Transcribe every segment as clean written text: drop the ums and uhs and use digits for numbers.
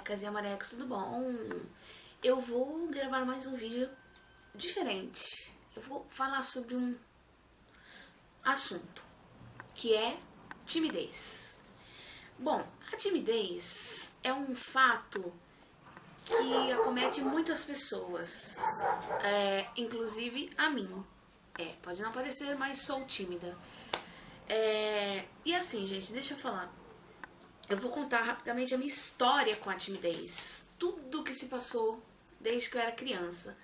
marecas e amarecos, tudo bom? Eu vou gravar mais um vídeo diferente. Eu vou falar sobre um assunto, que é timidez. Bom, a timidez é um fato que acomete muitas pessoas, inclusive a mim. Pode não parecer, mas sou tímida. E assim, gente, deixa eu falar. Eu vou contar rapidamente a minha história com a timidez. Tudo que se passou desde que eu era criança.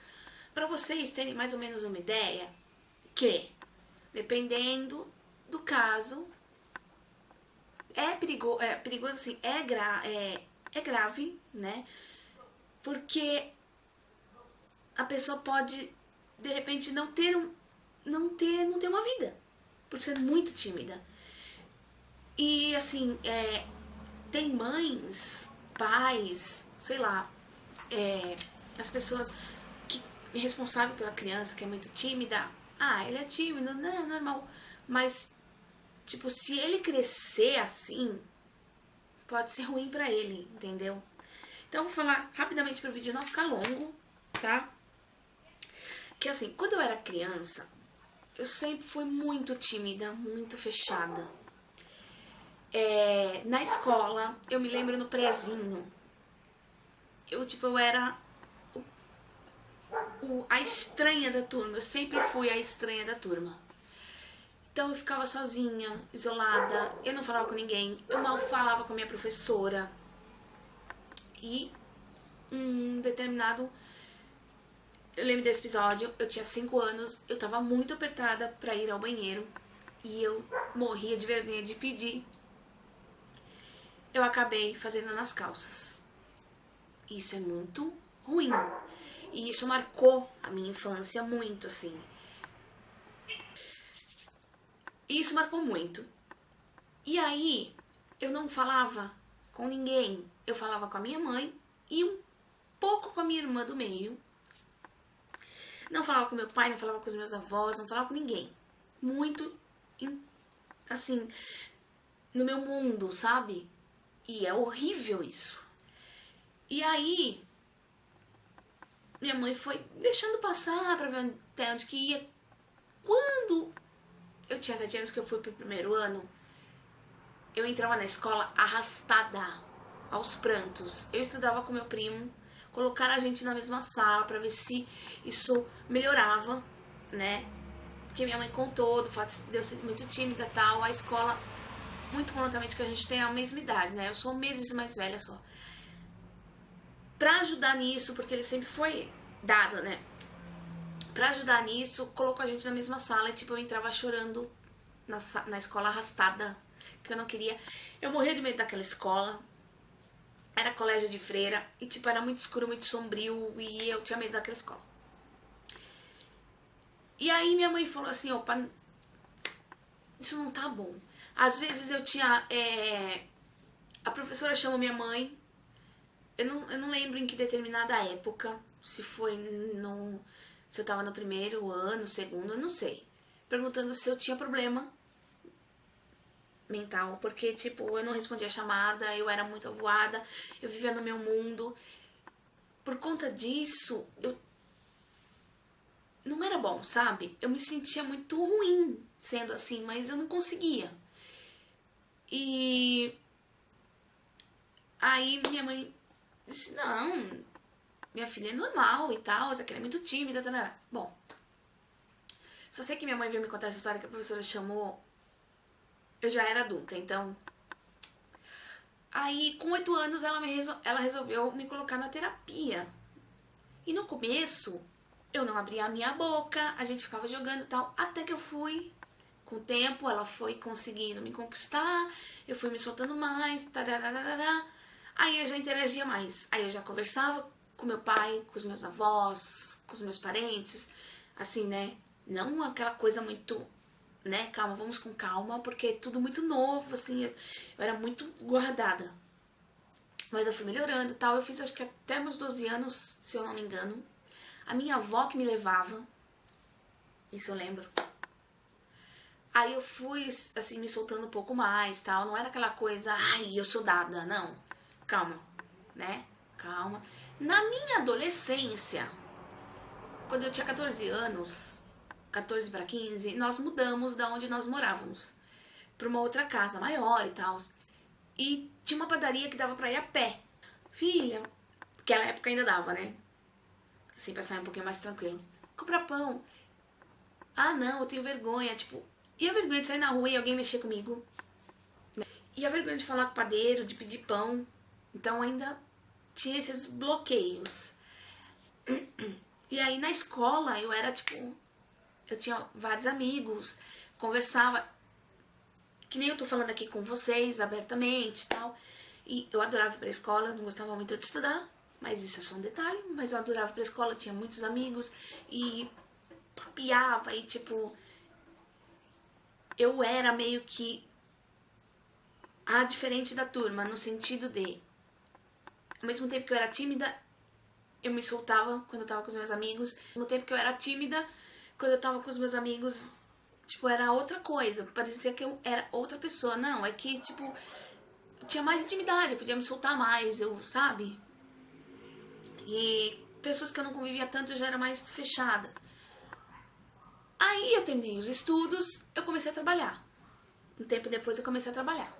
Para vocês terem mais ou menos uma ideia que, dependendo do caso, é perigoso assim, é grave, né? Porque a pessoa pode, de repente, não ter uma vida, por ser muito tímida. E assim, tem mães, pais, sei lá, as pessoas que responsável pela criança que é muito tímida. Ele é tímido, né? É normal. Mas, tipo, se ele crescer assim, pode ser ruim pra ele, entendeu? Então eu vou falar rapidamente pro vídeo não ficar longo, tá? Que assim, quando eu era criança, eu sempre fui muito tímida, muito fechada. Na escola, eu me lembro no prezinho, eu era a estranha da turma. Eu sempre fui a estranha da turma. Então eu ficava sozinha, isolada, eu não falava com ninguém, eu mal falava com a minha professora. E eu lembro desse episódio, eu tinha 5 anos, eu tava muito apertada pra ir ao banheiro e eu morria de vergonha de pedir. Eu acabei fazendo nas calças. Isso é muito ruim. E isso marcou a minha infância muito, assim. Isso marcou muito. E aí, eu não falava com ninguém. Eu falava com a minha mãe e um pouco com a minha irmã do meio. Não falava com meu pai, não falava com os meus avós, não falava com ninguém. Muito, assim, no meu mundo, sabe? E é horrível isso. E aí, minha mãe foi deixando passar pra ver até onde que ia. Quando eu tinha 7 anos, que eu fui pro primeiro ano, eu entrava na escola arrastada, aos prantos. Eu estudava com meu primo, colocaram a gente na mesma sala pra ver se isso melhorava, né? Porque minha mãe contou do fato de eu ser muito tímida e tal. A escola, muito prontamente, que a gente tem a mesma idade, né? Eu sou meses mais velha só. Pra ajudar nisso, porque ele sempre foi dado, né? Pra ajudar nisso, colocou a gente na mesma sala e, tipo, eu entrava chorando na escola arrastada, que eu não queria. Eu morria de medo daquela escola. Era colégio de freira e, tipo, era muito escuro, muito sombrio e eu tinha medo daquela escola. E aí minha mãe falou assim, opa, isso não tá bom. Às vezes eu tinha... a professora chamou minha mãe. Eu não lembro em que determinada época, se eu tava no primeiro ano, segundo, eu não sei. Perguntando se eu tinha problema mental, porque, tipo, eu não respondia a chamada, eu era muito avoada, eu vivia no meu mundo. Por conta disso, não era bom, sabe? Eu me sentia muito ruim sendo assim, mas eu não conseguia. E aí minha mãe disse, não, minha filha é normal e tal, essa aqui é muito tímida, tarará. Bom, só sei que minha mãe veio me contar essa história que a professora chamou, eu já era adulta, então... Aí, com 8 anos, ela resolveu me colocar na terapia. E no começo, eu não abria a minha boca, a gente ficava jogando e tal, até que eu fui... Com o tempo, ela foi conseguindo me conquistar, eu fui me soltando mais, tarararará. Aí eu já interagia mais, aí eu já conversava com meu pai, com os meus avós, com os meus parentes, assim, né? Não aquela coisa muito, né? Calma, vamos com calma, porque é tudo muito novo, assim, eu era muito guardada. Mas eu fui melhorando e tal, eu fiz acho que até meus 12 anos, se eu não me engano. A minha avó que me levava, isso eu lembro. Aí eu fui, assim, me soltando um pouco mais, tal. Não era aquela coisa, ai, eu sou dada, não. Calma, né? calma. Na minha adolescência, quando eu tinha 14 anos, 14 para 15, nós mudamos da onde nós morávamos para uma outra casa maior e tal. E tinha uma padaria que dava pra ir a pé. Filha, naquela época ainda dava, né? Assim, pra sair um pouquinho mais tranquilo. Comprar pão. Ah, não, eu tenho vergonha. Tipo, e a vergonha de sair na rua e alguém mexer comigo? E a vergonha de falar com o padeiro, de pedir pão. Então ainda tinha esses bloqueios. E aí na escola eu era tipo... Eu tinha vários amigos, conversava... Que nem eu tô falando aqui com vocês, abertamente e tal. E eu adorava ir pra escola, não gostava muito de estudar. Mas isso é só um detalhe. Mas eu adorava ir pra escola, tinha muitos amigos. E papiava e tipo... Eu era meio que... a diferente da turma, no sentido de... Ao mesmo tempo que eu era tímida, eu me soltava quando eu tava com os meus amigos. Ao mesmo tempo que eu era tímida, quando eu tava com os meus amigos... Tipo, era outra coisa. Parecia que eu era outra pessoa. Não, é que, tipo... Eu tinha mais intimidade, eu podia me soltar mais, eu, sabe? E pessoas que eu não convivia tanto, eu já era mais fechada. Aí eu terminei os estudos, eu comecei a trabalhar. Um tempo depois eu comecei a trabalhar.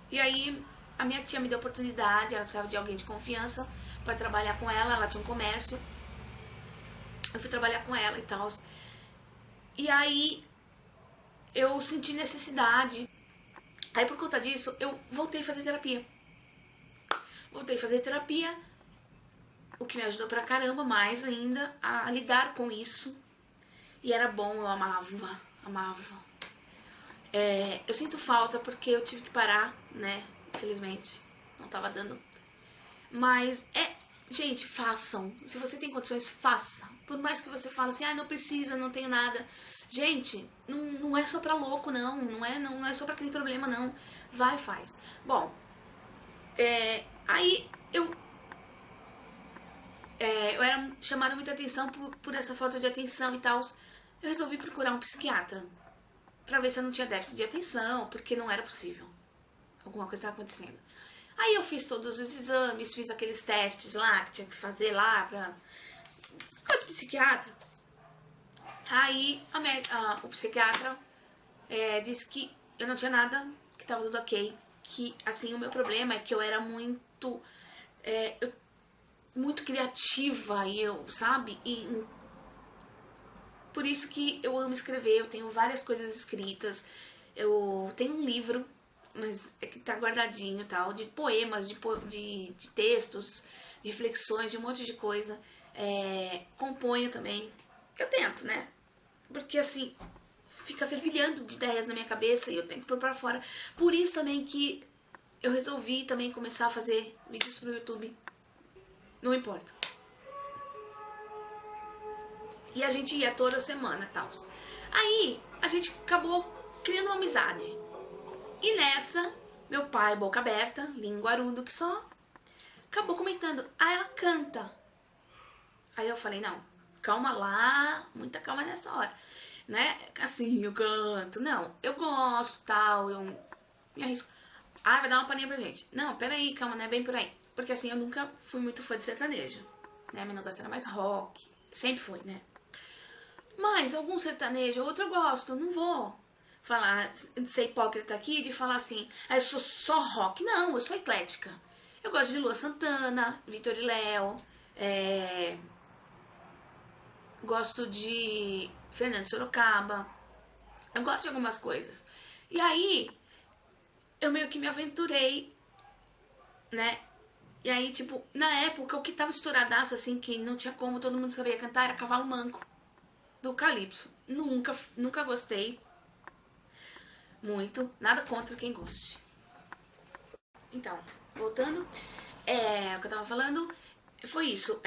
E aí a minha tia me deu oportunidade, ela precisava de alguém de confiança pra trabalhar com ela, ela tinha um comércio. Eu fui trabalhar com ela e tal. E aí eu senti necessidade. Aí por conta disso eu voltei a fazer terapia. Voltei a fazer terapia, o que me ajudou pra caramba mais ainda a lidar com isso. E era bom, eu amava, amava. Eu sinto falta porque eu tive que parar, né? Infelizmente, não tava dando. Mas gente, façam. Se você tem condições, faça. Por mais que você fale assim, ah, não precisa, não tenho nada. Gente, não é só pra louco, não. Não é só pra aquele problema, não. Vai e faz. Bom, aí eu era chamada muita atenção por essa falta de atenção e tal. Eu resolvi procurar um psiquiatra pra ver se eu não tinha déficit de atenção, porque não era possível. Alguma coisa estava acontecendo. Aí eu fiz todos os exames, fiz aqueles testes lá que tinha que fazer lá pra... de psiquiatra. Aí o psiquiatra disse que eu não tinha nada, que tava tudo ok. Que, assim, o meu problema é que eu era muito... muito criativa e eu, sabe? E por isso que eu amo escrever, eu tenho várias coisas escritas. Eu tenho um livro, mas é que tá guardadinho e tal, de poemas, de textos, de reflexões, de um monte de coisa. Componho também. Eu tento, né? Porque assim, fica fervilhando de ideias na minha cabeça e eu tenho que pôr pra fora. Por isso também que eu resolvi também começar a fazer vídeos pro YouTube. Não importa. E a gente ia toda semana e tal. Aí a gente acabou criando uma amizade. E nessa, meu pai, boca aberta, linguarudo que só, acabou comentando, ah, ela canta. Aí eu falei, não, calma lá, muita calma nessa hora, né? Assim, eu canto, não, eu gosto, tal, eu me arrisco. Ah, vai dar uma palhinha pra gente. Não, peraí, calma, não é bem por aí. Porque assim, eu nunca fui muito fã de sertanejo, né? Meu negócio era mais rock, sempre foi, né? Mas algum sertanejo, outro eu gosto, não vou falar, ser hipócrita aqui, de falar assim, ah, eu sou só rock. Não, eu sou eclética. Eu gosto de Lua Santana, Vitor e Léo, gosto de Fernando Sorocaba, eu gosto de algumas coisas. E aí, eu meio que me aventurei, né? E aí, tipo, na época, o que tava estouradaço, assim, que não tinha como, todo mundo sabia cantar, era Cavalo Manco, do Calypso. Nunca gostei muito, nada contra quem goste. Então, voltando, o que eu tava falando foi isso.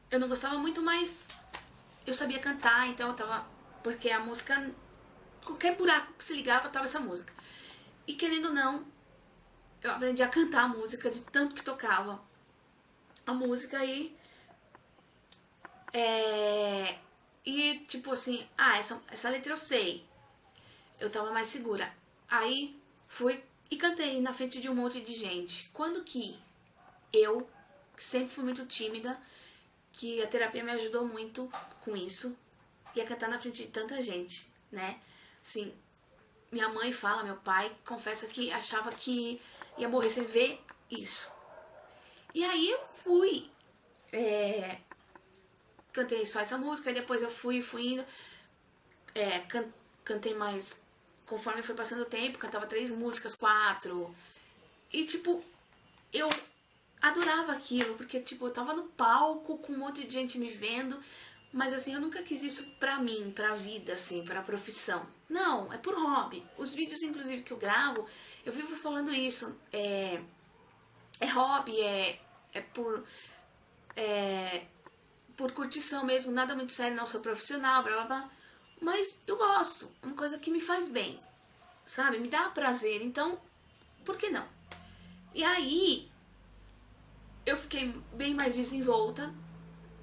Eu não gostava muito, mas eu sabia cantar, então eu tava... Porque a música, qualquer buraco que se ligava, tava essa música. E querendo ou não, eu aprendi a cantar a música de tanto que tocava a música aí. E tipo assim, essa letra eu sei. Eu tava mais segura. Aí fui e cantei na frente de um monte de gente. Quando que eu, que sempre fui muito tímida, que a terapia me ajudou muito com isso, ia cantar na frente de tanta gente, né? Assim, minha mãe fala, meu pai confessa que achava que ia morrer sem ver isso. E aí eu fui, cantei só essa música, e depois eu fui indo, cantei mais, conforme foi passando o tempo, cantava 3 músicas, 4, e tipo, eu adorava aquilo, porque tipo, eu tava no palco com um monte de gente me vendo, mas assim, eu nunca quis isso pra mim, pra vida, assim, pra profissão. Não, é por hobby. Os vídeos, inclusive, que eu gravo, eu vivo falando isso, é hobby, é por curtição mesmo, nada muito sério, não sou profissional, blá blá blá. Mas eu gosto, é uma coisa que me faz bem, sabe? Me dá prazer, então, por que não? E aí, eu fiquei bem mais desenvolta,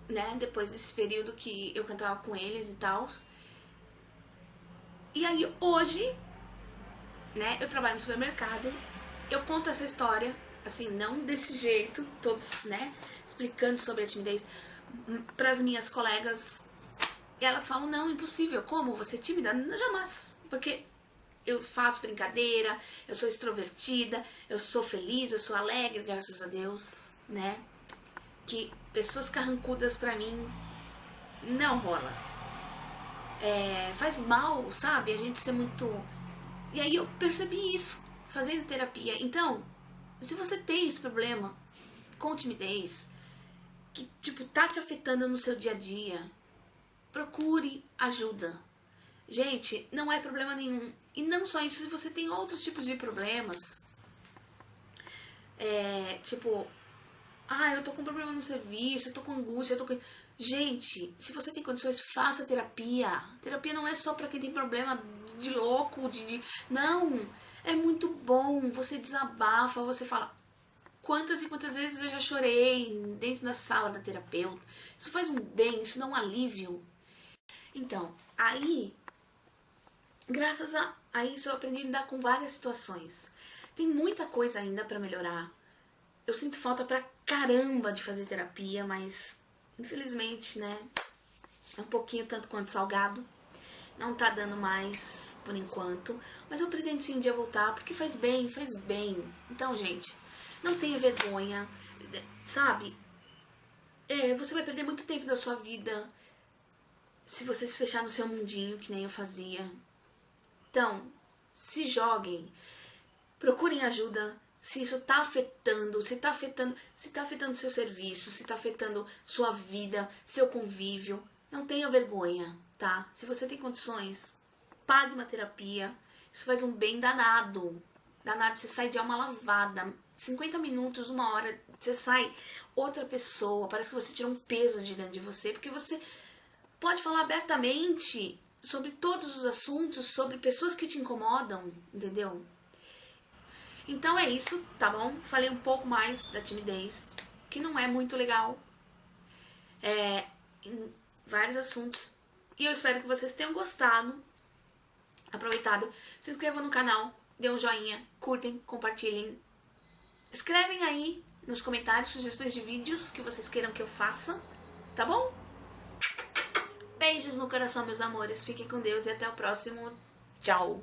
né? Depois desse período que eu cantava com eles e tal. E aí, hoje, né? Eu trabalho no supermercado, eu conto essa história, assim, não desse jeito, todos, né? Explicando sobre a timidez para as minhas colegas. E elas falam, não, impossível, como? Você é tímida? Jamais, porque eu faço brincadeira, eu sou extrovertida, eu sou feliz, eu sou alegre, graças a Deus, né? Que pessoas carrancudas pra mim não rola. Faz mal, sabe? A gente ser muito... E aí eu percebi isso, fazendo terapia. Então, se você tem esse problema com timidez, que tipo, tá te afetando no seu dia a dia, procure ajuda. Gente, não é problema nenhum. E não só isso, se você tem outros tipos de problemas, tipo, eu tô com problema no serviço, eu tô com angústia, eu tô com... Gente, se você tem condições, faça terapia. Terapia não é só pra quem tem problema de louco, Não, é muito bom, você desabafa, você fala... Quantas e quantas vezes eu já chorei dentro da sala da terapeuta. Isso faz um bem, isso dá um alívio. Então, aí, graças a isso eu aprendi a lidar com várias situações. Tem muita coisa ainda pra melhorar. Eu sinto falta pra caramba de fazer terapia, mas infelizmente, né, é um pouquinho tanto quanto salgado. Não tá dando mais por enquanto, mas eu pretendo sim um dia voltar, porque faz bem, faz bem. Então, gente, não tenha vergonha, sabe? Você vai perder muito tempo da sua vida se você se fechar no seu mundinho, que nem eu fazia. Então, se joguem, procurem ajuda. Se isso tá afetando, se tá afetando seu serviço, se tá afetando sua vida, seu convívio, não tenha vergonha, tá? Se você tem condições, pague uma terapia. Isso faz um bem danado. Danado, você sai de alma lavada. 50 minutos, 1 hora, você sai outra pessoa. Parece que você tira um peso de dentro de você, porque você pode falar abertamente sobre todos os assuntos, sobre pessoas que te incomodam, entendeu? Então é isso, tá bom? Falei um pouco mais da timidez, que não é muito legal, em vários assuntos. E eu espero que vocês tenham gostado, aproveitado. Se inscrevam no canal, dê um joinha, curtem, compartilhem. Escrevem aí nos comentários sugestões de vídeos que vocês queiram que eu faça, tá bom? Beijos no coração, meus amores. Fiquem com Deus e até o próximo. Tchau!